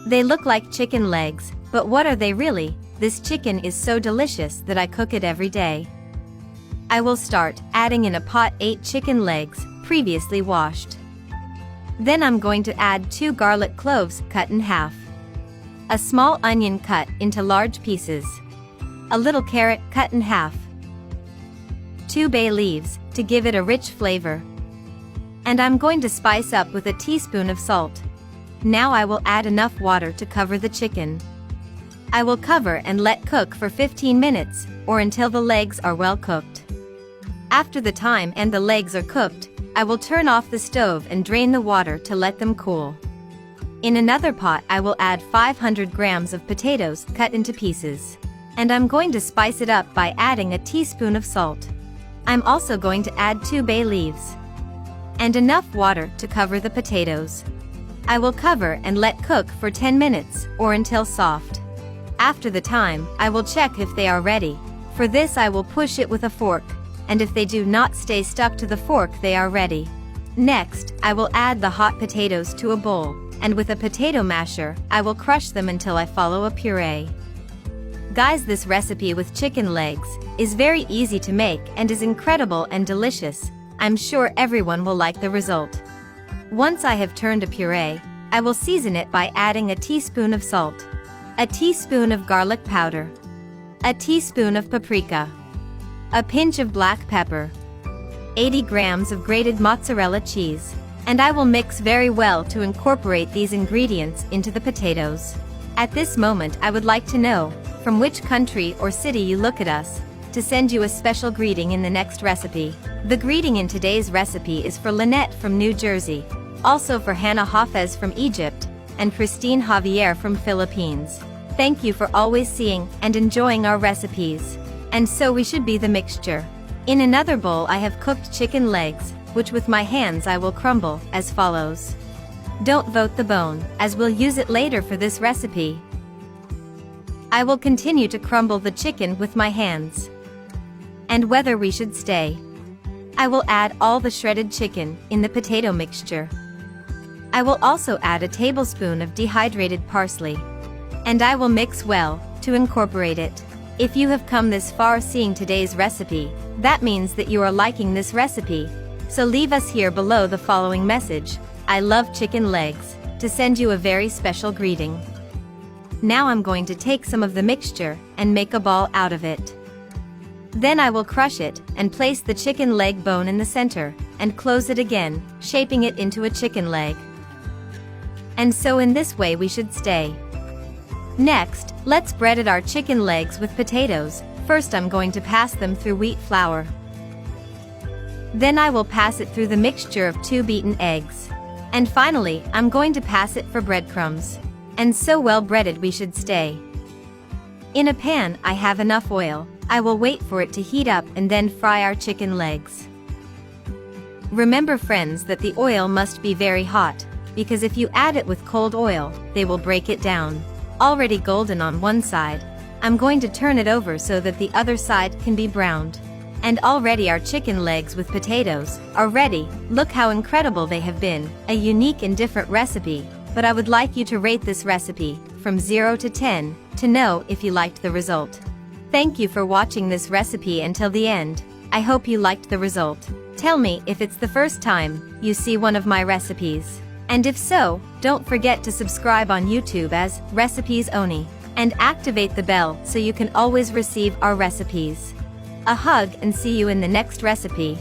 They look like chicken legs, but what are they really? This chicken is so delicious that I cook it every day. I will start adding in a pot 8 chicken legs, previously washed. Then I'm going to add 2 garlic cloves cut in half. A small onion cut into large pieces. A little carrot cut in half. 2 bay leaves to give it a rich flavor. And I'm going to spice up with a teaspoon of salt. Now I will add enough water to cover the chicken. I will cover and let cook for 15 minutes, or until the legs are well cooked. After the time and the legs are cooked, I will turn off the stove and drain the water to let them cool. In another pot I will add 500 grams of potatoes cut into pieces. And I'm going to spice it up by adding a teaspoon of salt. I'm also going to add 2 bay leaves. And enough water to cover the potatoes. I will cover and let cook for 10 minutes, or until soft. After the time, I will check if they are ready. For this I will push it with a fork, and if they do not stay stuck to the fork they are ready. Next, I will add the hot potatoes to a bowl, and with a potato masher, I will crush them until I follow a puree. Guys, this recipe with chicken legs is very easy to make and is incredible and delicious. I'm sure everyone will like the result. Once I have turned a puree, I will season it by adding a teaspoon of salt, a teaspoon of garlic powder, a teaspoon of paprika, a pinch of black pepper, 80 grams of grated mozzarella cheese, and I will mix very well to incorporate these ingredients into the potatoes. At this moment I would like to know from which country or city you look at us, to send you a special greeting in the next recipe. The greeting in today's recipe is for Lynette from New Jersey, also for Hannah Hafez from Egypt, and Christine Javier from Philippines. Thank you for always seeing and enjoying our recipes. And so we should be the mixture. In another bowl I have cooked chicken legs, which with my hands I will crumble, as follows. Don't vote the bone, as we'll use it later for this recipe. I will continue to crumble the chicken with my hands. And whether we should stay. I will add all the shredded chicken in the potato mixture. I will also add a tablespoon of dehydrated parsley. And I will mix well, to incorporate it. If you have come this far seeing today's recipe, that means that you are liking this recipe. So leave us here below the following message, I love chicken legs, to send you a very special greeting. Now I'm going to take some of the mixture and make a ball out of it. Then I will crush it and place the chicken leg bone in the center and close it again, shaping it into a chicken leg. And so in this way we should stay. Next, let's bread our chicken legs with potatoes. First I'm going to pass them through wheat flour. Then I will pass it through the mixture of 2 beaten eggs. And finally, I'm going to pass it for breadcrumbs. And so well breaded we should stay. In a pan I have enough oil. I will wait for it to heat up and then fry our chicken legs. Remember friends that the oil must be very hot, because if you add it with cold oil, they will break it down. Already golden on one side, I'm going to turn it over so that the other side can be browned. And already our chicken legs with potatoes are ready. Look how incredible they have been, a unique and different recipe. But I would like you to rate this recipe, from 0 to 10, to know if you liked the result. Thank you for watching this recipe until the end. I hope you liked the result. Tell me if it's the first time you see one of my recipes. And if so, don't forget to subscribe on YouTube as Recipes Oni, and activate the bell so you can always receive our recipes. A hug and see you in the next recipe.